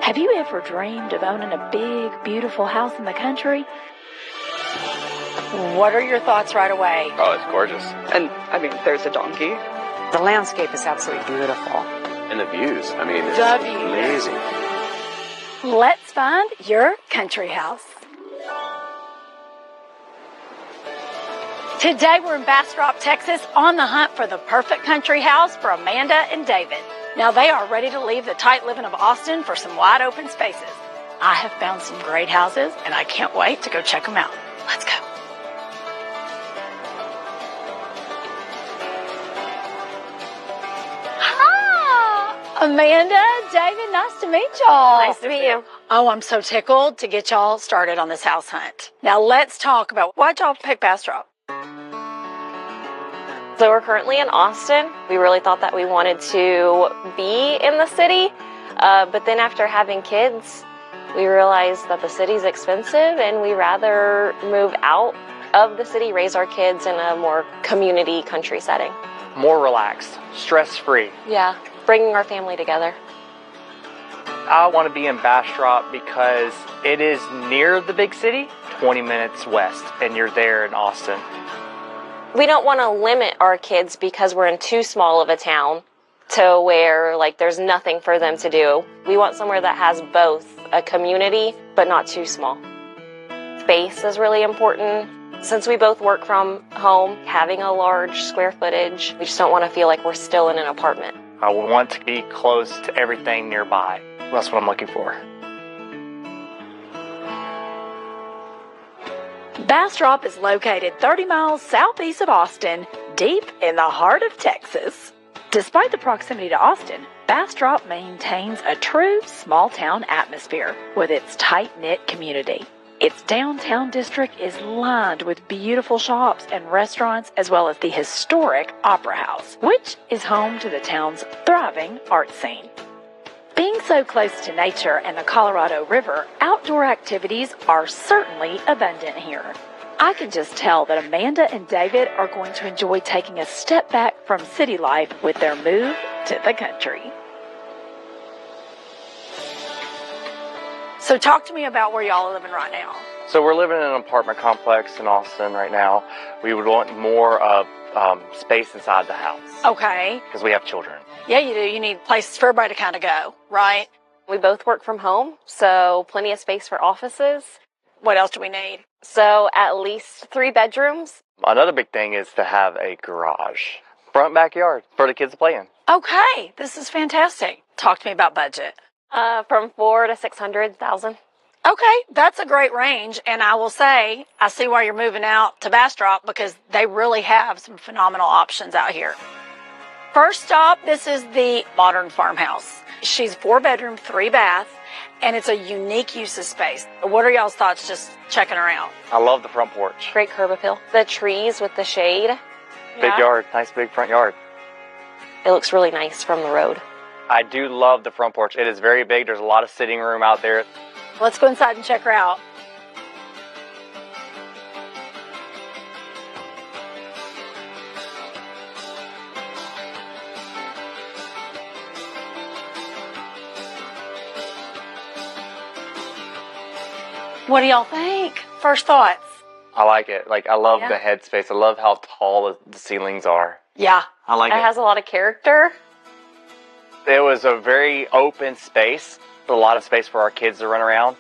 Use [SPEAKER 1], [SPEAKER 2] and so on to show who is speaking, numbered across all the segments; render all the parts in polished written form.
[SPEAKER 1] Have you ever dreamed of owning a big, beautiful house in the country? What are your thoughts right away?
[SPEAKER 2] Oh, it's gorgeous.
[SPEAKER 3] And, there's a donkey.
[SPEAKER 4] The landscape is absolutely beautiful.
[SPEAKER 2] And the views. It's
[SPEAKER 1] The views.
[SPEAKER 2] amazing.
[SPEAKER 1] Let's find your country house. Today we're in Bastrop, Texas, on the hunt for the perfect country house for Amanda and David. Now they are ready to leave the tight living of Austin for some wide open spaces. I have found some great houses and I can't wait to go check them out. Let's go. Hi, Amanda, David, nice to meet y'all.
[SPEAKER 5] Nice to meet you.
[SPEAKER 1] Oh, I'm so tickled to get y'all started on this house hunt. Now let's talk about why'd y'all pick Bastrop?
[SPEAKER 5] So we're currently in Austin. We really thought that we wanted to be in the city, but then after having kids, we realized that the city's expensive and we rather move out of the city, raise our kids in a more community country setting.
[SPEAKER 6] More relaxed, stress-free.
[SPEAKER 5] Yeah, bringing our family together.
[SPEAKER 6] I want to be in Bastrop because it is near the big city, 20 minutes west, and you're there in Austin.
[SPEAKER 5] We don't want to limit our kids because we're in too small of a town to where there's nothing for them to do. We want somewhere that has both a community but not too small. Space is really important. Since we both work from home, having a large square footage, we just don't want to feel like we're still in an apartment.
[SPEAKER 6] I want to be close to everything nearby. That's what I'm looking for.
[SPEAKER 1] Bastrop is located 30 miles southeast of Austin, deep in the heart of Texas. Despite the proximity to Austin, Bastrop maintains a true small-town atmosphere with its tight-knit community. Its downtown district is lined with beautiful shops and restaurants, as well as the historic Opera House, which is home to the town's thriving art scene. Being so close to nature and the Colorado River, outdoor activities are certainly abundant here. I can just tell that Amanda and David are going to enjoy taking a step back from city life with their move to the country. So talk to me about where y'all are living right now.
[SPEAKER 6] So we're living in an apartment complex in Austin right now. We would want more of space inside the house.
[SPEAKER 1] Okay.
[SPEAKER 6] Because we have children.
[SPEAKER 1] Yeah, you do. You need places for everybody to kind of go, right?
[SPEAKER 5] We both work from home, so plenty of space for offices.
[SPEAKER 1] What else do we need?
[SPEAKER 5] So at least 3 bedrooms.
[SPEAKER 6] Another big thing is to have a garage. Front backyard for the kids to play in.
[SPEAKER 1] Okay, this is fantastic. Talk to me about budget.
[SPEAKER 5] From $400,000 to $600,000.
[SPEAKER 1] Okay, that's a great range, and I will say, I see why you're moving out to Bastrop because they really have some phenomenal options out here. First stop, this is the modern farmhouse. She's 4-bedroom, 3-bath, and it's a unique use of space. What are y'all's thoughts just checking her out?
[SPEAKER 6] I love the front porch.
[SPEAKER 5] Great curb appeal. The trees with the shade.
[SPEAKER 6] Big yard, nice big front yard.
[SPEAKER 5] It looks really nice from the road.
[SPEAKER 6] I do love the front porch. It is very big. There's a lot of sitting room out there.
[SPEAKER 1] Let's go inside and check her out. What do y'all think? First thoughts?
[SPEAKER 6] I like it. I love the headspace. I love how tall the ceilings are.
[SPEAKER 1] Yeah.
[SPEAKER 6] I like it.
[SPEAKER 5] It has a lot of character.
[SPEAKER 6] It was a very open space. A lot of space for our kids to run around.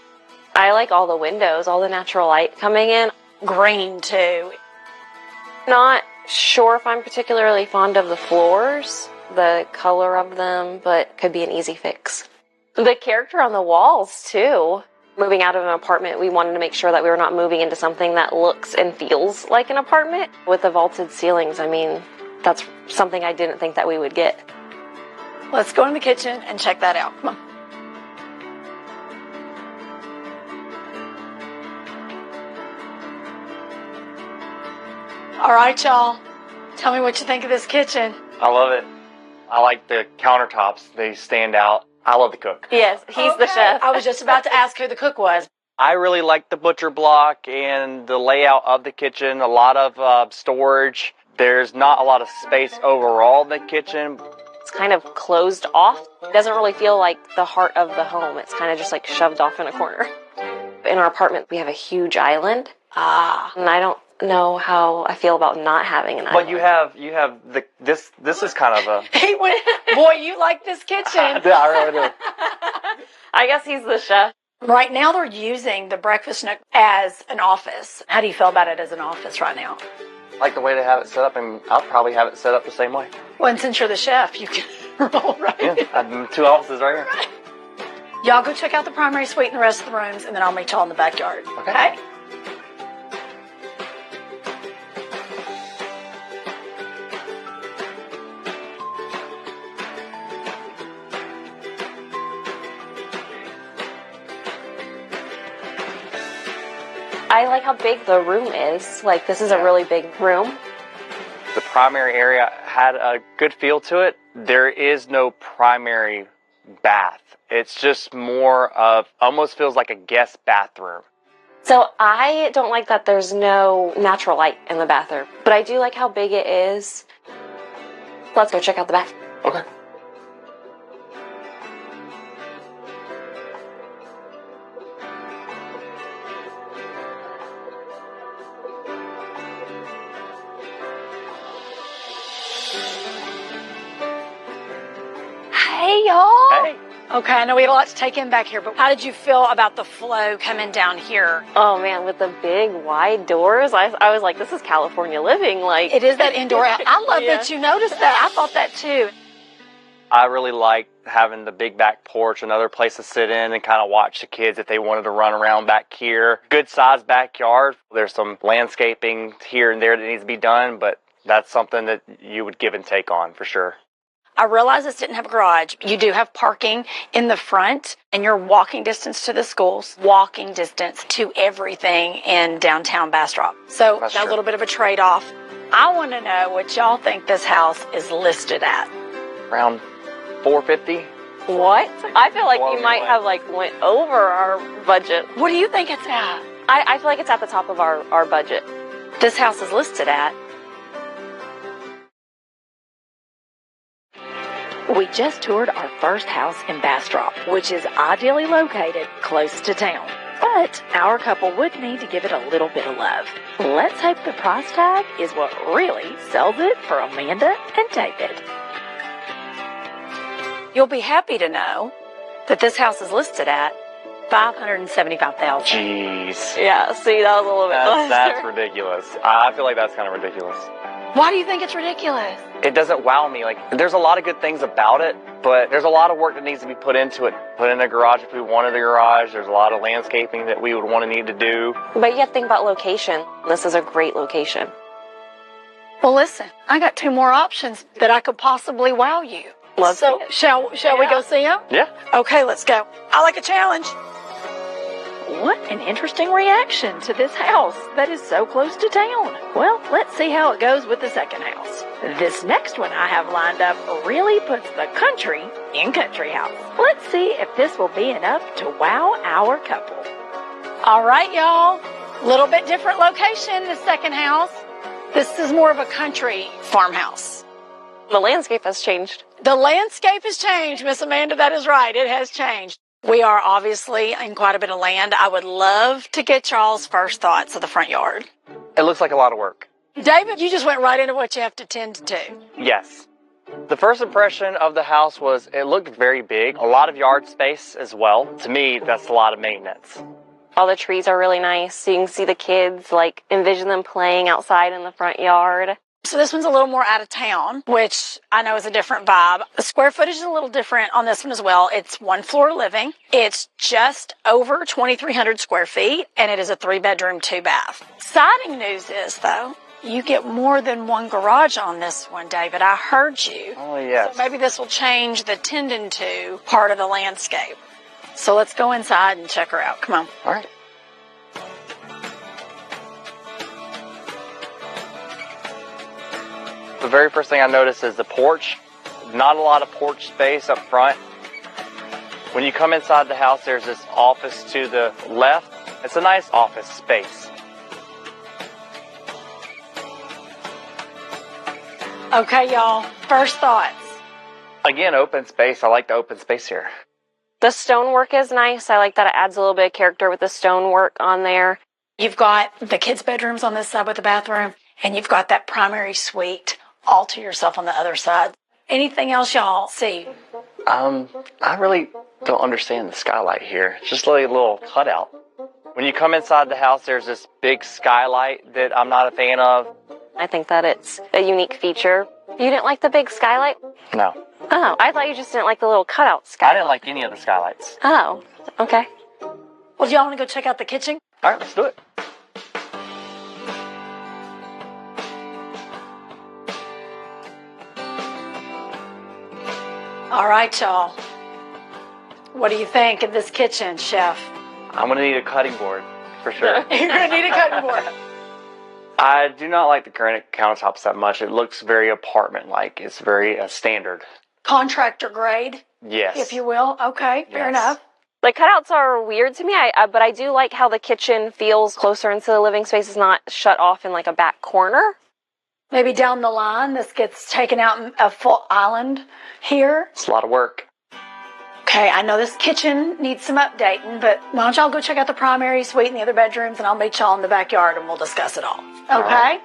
[SPEAKER 5] I like all the windows, all the natural light coming in.
[SPEAKER 1] Green, too.
[SPEAKER 5] Not sure if I'm particularly fond of the floors, the color of them, but could be an easy fix. The character on the walls, too. Moving out of an apartment, we wanted to make sure that we were not moving into something that looks and feels like an apartment. With the vaulted ceilings, that's something I didn't think that we would get.
[SPEAKER 1] Let's go in the kitchen and check that out. Come on. All right, y'all. Tell me what you think of this kitchen.
[SPEAKER 6] I love it. I like the countertops. They stand out. I love the cook.
[SPEAKER 5] Yes, he's the chef.
[SPEAKER 1] I was just about to ask who the cook was.
[SPEAKER 6] I really like the butcher block and the layout of the kitchen. A lot of storage. There's not a lot of space overall in the kitchen.
[SPEAKER 5] It's kind of closed off. It doesn't really feel like the heart of the home. It's kind of just like shoved off in a corner. In our apartment, we have a huge island. And I don't know how I feel about not having an island.
[SPEAKER 6] But you have this is kind of a...
[SPEAKER 1] He went, boy, you like this kitchen.
[SPEAKER 6] Yeah, I really do.
[SPEAKER 5] I guess he's the chef.
[SPEAKER 1] Right now they're using the breakfast nook as an office. How do you feel about it as an office right now?
[SPEAKER 6] I like the way they have it set up, and I'll probably have it set up the same way.
[SPEAKER 1] Well, and since you're the chef, you can roll right.
[SPEAKER 6] Yeah, I have 2 offices right here.
[SPEAKER 1] Y'all go check out the primary suite and the rest of the rooms, and then I'll meet y'all in the backyard. Okay?
[SPEAKER 5] I like how big the room is. Like, this is a really big room.
[SPEAKER 6] The primary area had a good feel to it. There is no primary bath. It's just more of, almost feels like a guest bathroom.
[SPEAKER 5] So I don't like that there's no natural light in the bathroom, but I do like how big it is. Let's go check out the bath.
[SPEAKER 6] Okay.
[SPEAKER 1] Hey, y'all.
[SPEAKER 6] Hey.
[SPEAKER 1] Okay, I know we have a lot to take in back here, but how did you feel about the flow coming down here?
[SPEAKER 5] Oh man, with the big wide doors, I was like, this is California living. Like,
[SPEAKER 1] It is that indoor. I love that you noticed that. I thought that too.
[SPEAKER 6] I really like having the big back porch, another place to sit in and kind of watch the kids if they wanted to run around back here. Good sized backyard. There's some landscaping here and there that needs to be done, but that's something that you would give and take on for sure.
[SPEAKER 1] I realize this didn't have a garage. You do have parking in the front, and you're walking distance to the schools, walking distance to everything in downtown Bastrop. So
[SPEAKER 6] That's
[SPEAKER 1] that's a
[SPEAKER 6] true.
[SPEAKER 1] little bit of a trade-off. I want to know what y'all think this house is listed at.
[SPEAKER 6] Around $450.
[SPEAKER 5] what? I feel like
[SPEAKER 6] Blown
[SPEAKER 5] you might
[SPEAKER 6] away.
[SPEAKER 5] have like went over our budget.
[SPEAKER 1] What do you think it's at?
[SPEAKER 5] I feel like it's at the top of our budget.
[SPEAKER 1] This house is listed at. We just toured our first house in Bastrop, which is ideally located close to town. But our couple would need to give it a little bit of love. Let's hope the price tag is what really sells it for Amanda and David. You'll be happy to know that this house is listed at $575,000.
[SPEAKER 6] Jeez.
[SPEAKER 5] Yeah, see, that was a little bit
[SPEAKER 6] That's ridiculous. I feel like that's kind of ridiculous.
[SPEAKER 1] Why do you think it's ridiculous?
[SPEAKER 6] It doesn't wow me. Like, there's a lot of good things about it, but there's a lot of work that needs to be put into it. Put in a garage if we wanted a garage. There's a lot of landscaping that we would want to need to do.
[SPEAKER 5] But you have to think about location. This is a great location.
[SPEAKER 1] Well, listen, I got 2 more options that I could possibly wow you.
[SPEAKER 5] Let's
[SPEAKER 1] So,
[SPEAKER 5] see it.
[SPEAKER 1] shall we go see them?
[SPEAKER 6] Yeah.
[SPEAKER 1] Okay, let's go. I like a challenge. What an interesting reaction to this house that is so close to town. Well, let's see how it goes with the second house. This next one I have lined up really puts the country in country house. Let's see if this will be enough to wow our couple. All right, y'all. Little bit different location, the second house. This is more of a country farmhouse.
[SPEAKER 5] The landscape has changed.
[SPEAKER 1] The landscape has changed, Miss Amanda. That is right. It has changed. We are obviously in quite a bit of land. I would love to get y'all's first thoughts of the front yard.
[SPEAKER 6] It looks like a lot of work.
[SPEAKER 1] David, you just went right into what you have to tend to.
[SPEAKER 6] Yes. The first impression of the house was it looked very big. A lot of yard space as well. To me, that's a lot of maintenance.
[SPEAKER 5] All the trees are really nice. So you can see the kids, like, envision them playing outside in the front yard.
[SPEAKER 1] So this one's a little more out of town, which I know is a different vibe. The square footage is a little different on this one as well. It's 1 floor living. It's just over 2,300 square feet, and it is a 3-bedroom, 2-bath. Exciting news is, though, you get more than 1 garage on this one, David. I heard you.
[SPEAKER 6] Oh, yes.
[SPEAKER 1] So maybe this will change the tendon to part of the landscape. So let's go inside and check her out. Come on.
[SPEAKER 6] All right. The very first thing I noticed is the porch. Not a lot of porch space up front. When you come inside the house, there's this office to the left. It's a nice office space.
[SPEAKER 1] Okay, y'all. First thoughts.
[SPEAKER 6] Again, open space. I like the open space here.
[SPEAKER 5] The stonework is nice. I like that it adds a little bit of character with the stonework on there.
[SPEAKER 1] You've got the kids' bedrooms on this side with the bathroom, and you've got that primary suite all to yourself on the other side. Anything else y'all see?
[SPEAKER 6] I really don't understand the skylight here. It's just like a little cutout. When you come inside the house, there's this big skylight that I'm not a fan of.
[SPEAKER 5] I think that it's a unique feature. You didn't like the big skylight?
[SPEAKER 6] No.
[SPEAKER 5] Oh, I thought you just didn't like the little cutout skylight.
[SPEAKER 6] I didn't like any of the skylights.
[SPEAKER 5] Oh, okay.
[SPEAKER 1] Well, do y'all want to go check out the kitchen?
[SPEAKER 6] All right, let's do it.
[SPEAKER 1] All right, y'all. What do you think of this kitchen, Chef?
[SPEAKER 6] I'm going to need a cutting board, for sure.
[SPEAKER 1] You're going to need a cutting board.
[SPEAKER 6] I do not like the granite countertops that much. It looks very apartment-like. It's very standard.
[SPEAKER 1] Contractor grade,
[SPEAKER 6] Yes.
[SPEAKER 1] if you will. Okay, fair
[SPEAKER 6] Yes.
[SPEAKER 1] enough.
[SPEAKER 5] The cutouts are weird to me, but I do like how the kitchen feels closer into the living space. It's not shut off in like a back corner.
[SPEAKER 1] Maybe down the line, this gets taken out in a full island here.
[SPEAKER 6] It's a lot of work.
[SPEAKER 1] Okay, I know this kitchen needs some updating, but why don't y'all go check out the primary suite and the other bedrooms, and I'll meet y'all in the backyard and we'll discuss it all. Okay?
[SPEAKER 6] All right.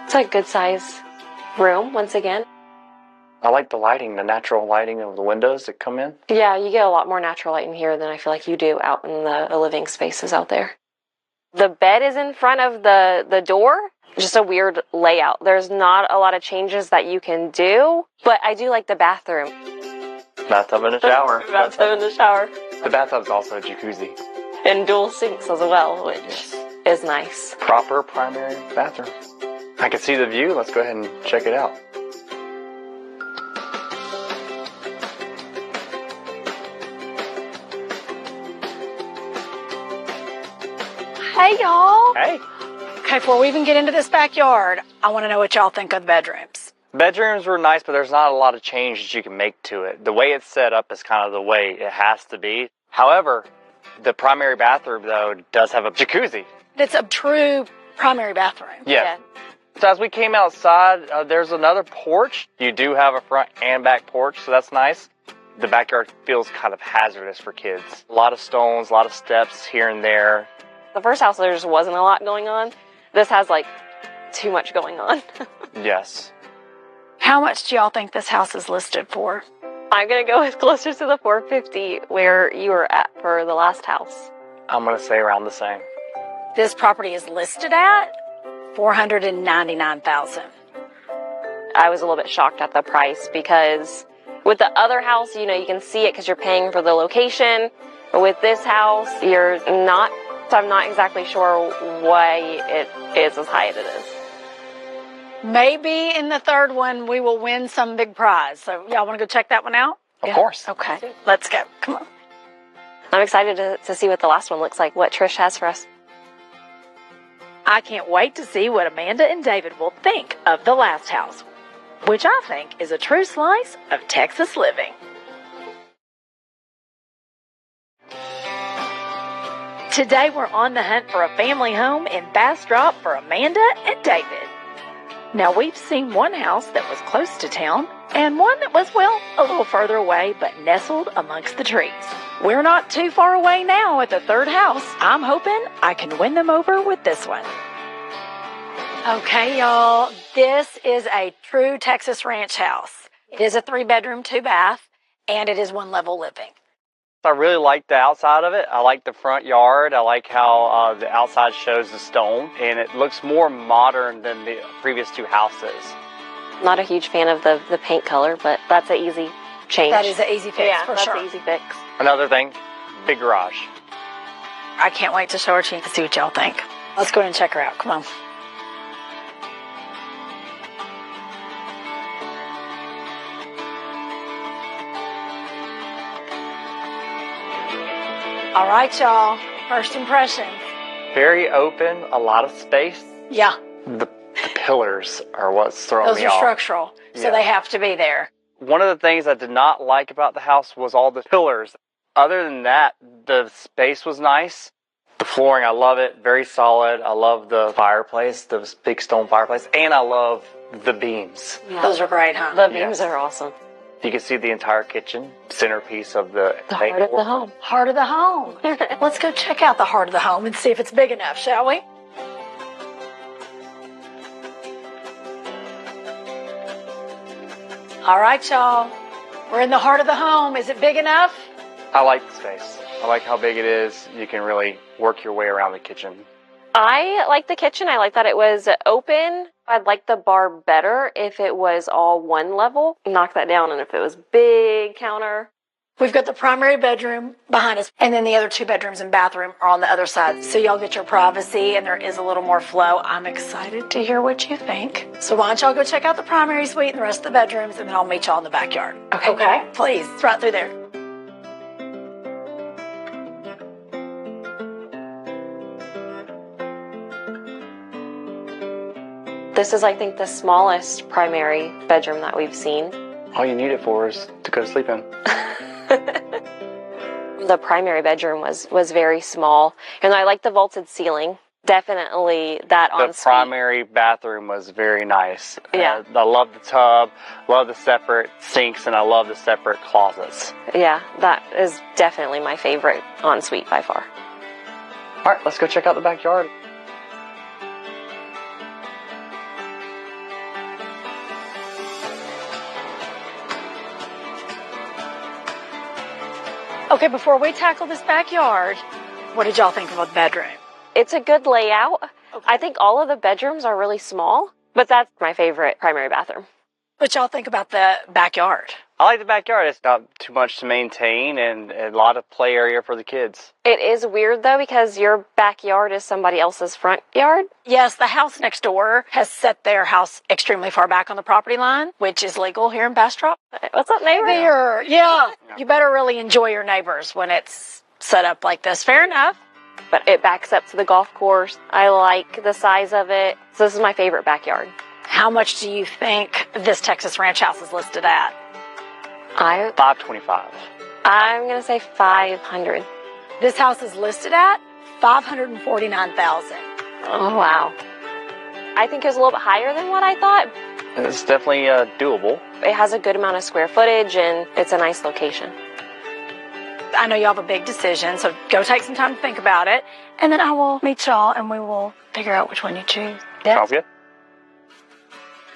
[SPEAKER 5] It's a good size room, once again.
[SPEAKER 6] I like the lighting, the natural lighting of the windows that come in.
[SPEAKER 5] Yeah, you get a lot more natural light in here than I feel like you do out in the living spaces out there. The bed is in front of the door. Just a weird layout. There's not a lot of changes that you can do, but I do like the bathroom.
[SPEAKER 6] Bathtub and a shower.
[SPEAKER 5] Bathtub and the shower.
[SPEAKER 6] The bathtub's also a jacuzzi.
[SPEAKER 5] And dual sinks as well, which is nice.
[SPEAKER 6] Proper primary bathroom. I can see the view. Let's go ahead and check it out.
[SPEAKER 1] Hey, y'all.
[SPEAKER 6] Hey.
[SPEAKER 1] Okay, before we even get into this backyard, I want to know what y'all think of the bedrooms.
[SPEAKER 6] Bedrooms were nice, but there's not a lot of changes you can make to it. The way it's set up is kind of the way it has to be. However, the primary bathroom, though, does have a jacuzzi.
[SPEAKER 1] It's a true primary bathroom.
[SPEAKER 6] Yes. So as we came outside, there's another porch. You do have a front and back porch, so that's nice. The backyard feels kind of hazardous for kids. A lot of stones, a lot of steps here and there.
[SPEAKER 5] The first house, there just wasn't a lot going on. This has, like, too much going on.
[SPEAKER 6] Yes.
[SPEAKER 1] How much do y'all think this house is listed for?
[SPEAKER 5] I'm going to go as closer to the 450 where you were at for the last house.
[SPEAKER 6] I'm going to say around the same.
[SPEAKER 1] This property is listed at $499,000.
[SPEAKER 5] I was a little bit shocked at the price because with the other house, you know, you can see it because you're paying for the location. But with this house, you're not. So I'm not exactly sure why it is as high as it is.
[SPEAKER 1] Maybe in the third one, we will win some big prize. So y'all want to go check that one out?
[SPEAKER 6] Of course.
[SPEAKER 1] Okay, let's go. Come on.
[SPEAKER 5] I'm excited to see what the last one looks like, what Trish has for us.
[SPEAKER 1] I can't wait to see what Amanda and David will think of the last house, which I think is a true slice of Texas living. Today we're on the hunt for a family home in Bastrop for Amanda and David. Now we've seen one house that was close to town and one that was, well, a little further away but nestled amongst the trees. We're not too far away now at the third house. I'm hoping I can win them over with this one. Okay, y'all, this is a true Texas ranch house. It is a 3-bedroom, 2-bath, and it is 1-level living.
[SPEAKER 6] I really like the outside of it. I like the front yard. I like how the outside shows the stone, and it looks more modern than the previous 2 houses.
[SPEAKER 5] Not a huge fan of the paint color, but that's an easy change.
[SPEAKER 1] That is an easy fix,
[SPEAKER 5] yeah,
[SPEAKER 1] for
[SPEAKER 5] that's
[SPEAKER 1] sure.
[SPEAKER 5] an easy fix.
[SPEAKER 6] Another thing, big garage.
[SPEAKER 1] I can't wait to show her to you and see what y'all think. Let's go ahead and check her out. Come on. All right, y'all. First impressions.
[SPEAKER 6] Very open, a lot of space.
[SPEAKER 1] Yeah,
[SPEAKER 6] The pillars are what's throwing
[SPEAKER 1] those
[SPEAKER 6] me
[SPEAKER 1] are
[SPEAKER 6] off.
[SPEAKER 1] structural, so
[SPEAKER 6] Yeah.
[SPEAKER 1] they have to be there.
[SPEAKER 6] One of the things I did not like about the house was all the pillars. Other than that, the space was nice. The flooring, I love it. Very solid. I love the fireplace, the big stone fireplace. And I love the beams.
[SPEAKER 5] Yeah.
[SPEAKER 1] Those are great, huh?
[SPEAKER 5] The beams are awesome.
[SPEAKER 6] You can see the entire kitchen, centerpiece of the
[SPEAKER 5] Heart of the home.
[SPEAKER 1] Heart of the home. Let's go check out the heart of the home and see if it's big enough, shall we? All right, y'all. We're in the heart of the home. Is it big enough?
[SPEAKER 6] I like the space. I like how big it is. You can really work your way around the kitchen.
[SPEAKER 5] I like the kitchen. I like that it was open. I'd like the bar better if it was all one level. Knock that down, and if it was big counter.
[SPEAKER 1] We've got the primary bedroom behind us, and then the other 2 bedrooms and bathroom are on the other side. So y'all get your privacy, and there is a little more flow. I'm excited to hear what you think. So why don't y'all go check out the primary suite and the rest of the bedrooms, and then I'll meet y'all in the backyard. Okay? Please, it's right through there.
[SPEAKER 5] This is, I think, the smallest primary bedroom that we've seen.
[SPEAKER 6] All you need it for is to go to sleep in.
[SPEAKER 5] The primary bedroom was very small, and I like the vaulted ceiling. Definitely that ensuite.
[SPEAKER 6] The primary bathroom was very nice.
[SPEAKER 5] Yeah.
[SPEAKER 6] I love the tub, love the separate sinks, and I love the separate closets.
[SPEAKER 5] Yeah, that is definitely my favorite ensuite by far.
[SPEAKER 6] All right, let's go check out the backyard.
[SPEAKER 1] Okay, before we tackle this backyard, what did y'all think of the bedroom?
[SPEAKER 5] It's a good layout.
[SPEAKER 1] Okay.
[SPEAKER 5] I think all of the bedrooms are really small, but that's my favorite primary bathroom.
[SPEAKER 1] What y'all think about the backyard?
[SPEAKER 6] I like the backyard. It's not too much to maintain and a lot of play area for the kids.
[SPEAKER 5] It is weird, though, because your backyard is somebody else's front yard.
[SPEAKER 1] Yes, the house next door has set their house extremely far back on the property line, which is legal here in Bastrop.
[SPEAKER 5] What's up, neighbor?
[SPEAKER 1] There, yeah. You better really enjoy your neighbors when it's set up like this. Fair enough.
[SPEAKER 5] But it backs up to the golf course. I like the size of it. So this is my favorite backyard.
[SPEAKER 1] How much do you think this Texas ranch house is listed at?
[SPEAKER 6] $525.
[SPEAKER 5] I'm going to say 500.
[SPEAKER 1] This house is listed at $549,000.
[SPEAKER 5] Oh, wow. I think it was a little bit higher than what I thought.
[SPEAKER 6] It's definitely doable.
[SPEAKER 5] It has a good amount of square footage, and it's a nice location.
[SPEAKER 1] I know you have a big decision, so go take some time to think about it, and then I will meet y'all, and we will figure out which one you choose.
[SPEAKER 6] Sounds good.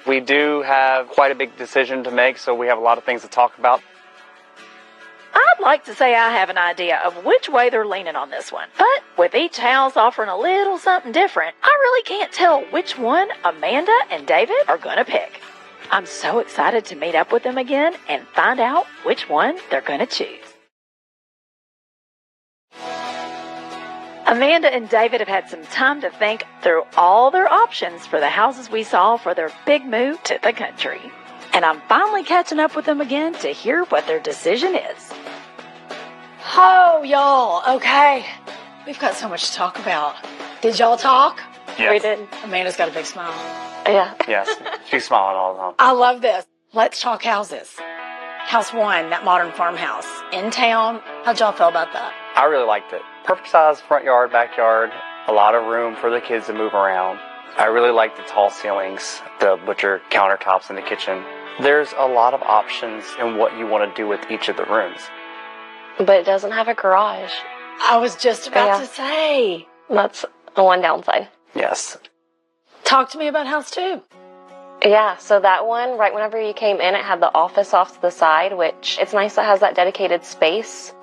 [SPEAKER 6] We do have quite a big decision to make, so we have a lot of things to talk about.
[SPEAKER 1] I'd like to say I have an idea of which way they're leaning on this one, but with each house offering a little something different, I really can't tell which one Amanda and David are going to pick. I'm so excited to meet up with them again and find out which one they're going to choose. Amanda and David have had some time to think through all their options for the houses we saw for their big move to the country. And I'm finally catching up with them again to hear what their decision is. Oh, y'all, okay. We've got so much to talk about. Did y'all talk?
[SPEAKER 6] Yes.
[SPEAKER 5] We did.
[SPEAKER 1] Amanda's got a big smile.
[SPEAKER 5] Yeah.
[SPEAKER 6] Yes, she's smiling all the time.
[SPEAKER 1] I love this. Let's talk houses. House 1, that modern farmhouse in town. How'd y'all feel about that?
[SPEAKER 6] I really liked it. Perfect size front yard, backyard, a lot of room for the kids to move around. I really like the tall ceilings, the butcher countertops in the kitchen. There's a lot of options in what you want to do with each of the rooms.
[SPEAKER 5] But it doesn't have a garage.
[SPEAKER 1] I was just about to say.
[SPEAKER 5] That's the one downside.
[SPEAKER 6] Yes.
[SPEAKER 1] Talk to me about house 2.
[SPEAKER 5] Yeah, so that one, right whenever you came in, it had the office off to the side, which it's nice that has that dedicated space.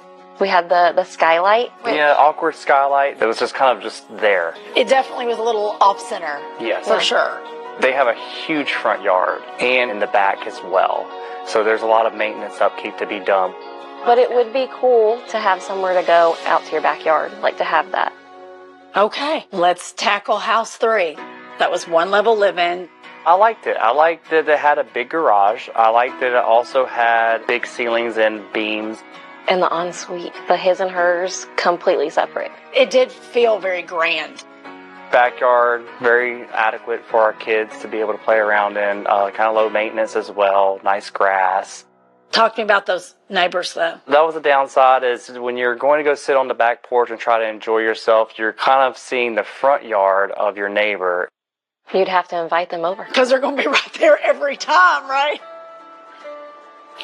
[SPEAKER 5] We had the skylight.
[SPEAKER 6] Yeah, awkward skylight that was just kind of just there.
[SPEAKER 1] It definitely was a little off-center.
[SPEAKER 6] Yes.
[SPEAKER 1] For sure.
[SPEAKER 6] They have a huge front yard and in the back as well. So there's a lot of maintenance upkeep to be done.
[SPEAKER 5] But it would be cool to have somewhere to go out to your backyard, like to have that.
[SPEAKER 1] Okay, let's tackle house 3. That was one level living.
[SPEAKER 6] I liked it. I liked that it had a big garage. I liked that it also had big ceilings and beams.
[SPEAKER 5] And the ensuite, the his and hers, completely separate.
[SPEAKER 1] It did feel very grand.
[SPEAKER 6] Backyard, very adequate for our kids to be able to play around in. Kind of low maintenance as well. Nice grass.
[SPEAKER 1] Talk to me about those neighbors, though.
[SPEAKER 6] That was the downside, is when you're going to go sit on the back porch and try to enjoy yourself, you're kind of seeing the front yard of your neighbor.
[SPEAKER 5] You'd have to invite them over.
[SPEAKER 1] Because they're going to be right there every time, right?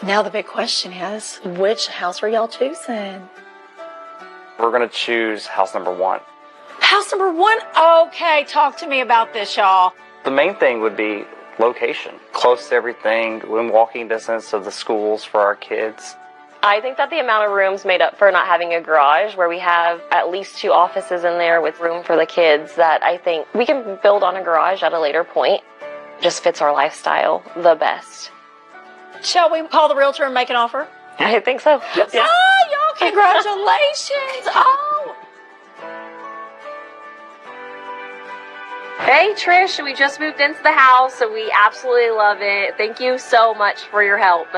[SPEAKER 1] Now the big question is, which house are y'all choosing?
[SPEAKER 6] We're going to choose house number 1.
[SPEAKER 1] House number 1? Okay, talk to me about this, y'all.
[SPEAKER 6] The main thing would be location. Close to everything, within walking distance of the schools for our kids.
[SPEAKER 5] I think that the amount of rooms made up for not having a garage, where we have at least 2 offices in there with room for the kids, that I think we can build on a garage at a later point. Just fits our lifestyle the best.
[SPEAKER 1] Shall we call the realtor and make an offer?
[SPEAKER 5] I think so.
[SPEAKER 6] Yes.
[SPEAKER 5] Yeah.
[SPEAKER 1] Oh, y'all, congratulations. Oh.
[SPEAKER 5] Hey, Trish, we just moved into the house and we absolutely love it. Thank you so much for your help.